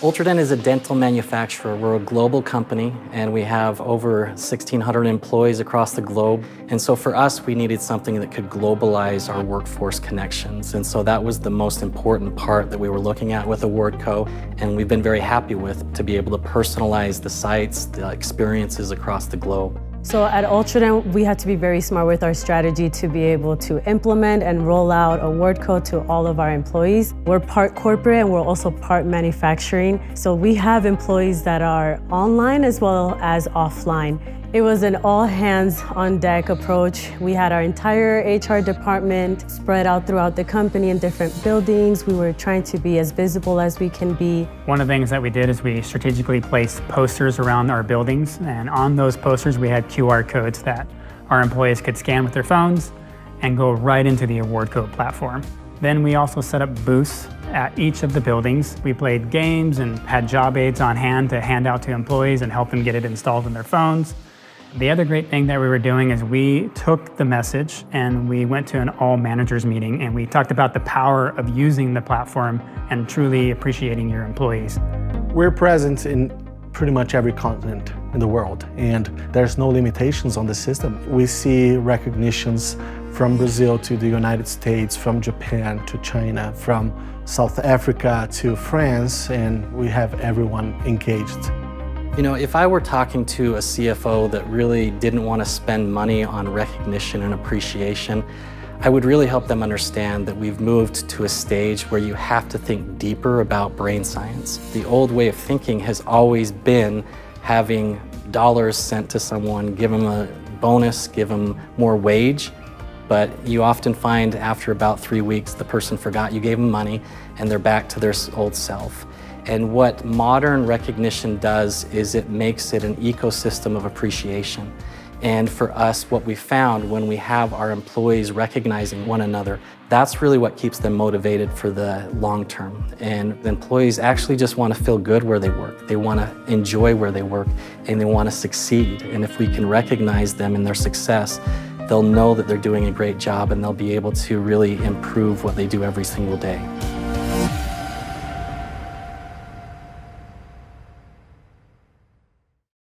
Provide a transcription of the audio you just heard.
Ultradent is a dental manufacturer. We're a global company and we have over 1,600 employees across the globe. And so for us, we needed something that could globalize our workforce connections. And so that was the most important part that we were looking at with Awardco. And we've been very happy with to be able to personalize the sites, the experiences across the globe. So at Ultradent, we had to be very smart with our strategy to be able to implement and roll out Awardco to all of our employees. We're part corporate and we're also part manufacturing. So we have employees that are online as well as offline. It was an all hands on deck approach. We had our entire HR department spread out throughout the company in different buildings. We were trying to be as visible as we can be. One of the things that we did is we strategically placed posters around our buildings, and on those posters we had QR codes that our employees could scan with their phones and go right into the Awardco platform. Then we also set up booths at each of the buildings. We played games and had job aids on hand to hand out to employees and help them get it installed in their phones. The other great thing that we were doing is we took the message and we went to an all managers meeting and we talked about the power of using the platform and truly appreciating your employees. We're present in pretty much every continent in the world, and there's no limitations on the system. We see recognitions from Brazil to the United States, from Japan to China, from South Africa to France, and we have everyone engaged. You know, if I were talking to a CFO that really didn't want to spend money on recognition and appreciation, I would really help them understand that we've moved to a stage where you have to think deeper about brain science. The old way of thinking has always been having dollars sent to someone, give them a bonus, give them more wage, but you often find after about 3 weeks the person forgot you gave them money and they're back to their old self. And what modern recognition does is it makes it an ecosystem of appreciation. And for us, what we found when we have our employees recognizing one another, that's really what keeps them motivated for the long term. And the employees actually just want to feel good where they work. They want to enjoy where they work and they want to succeed. And if we can recognize them in their success, they'll know that they're doing a great job and they'll be able to really improve what they do every single day.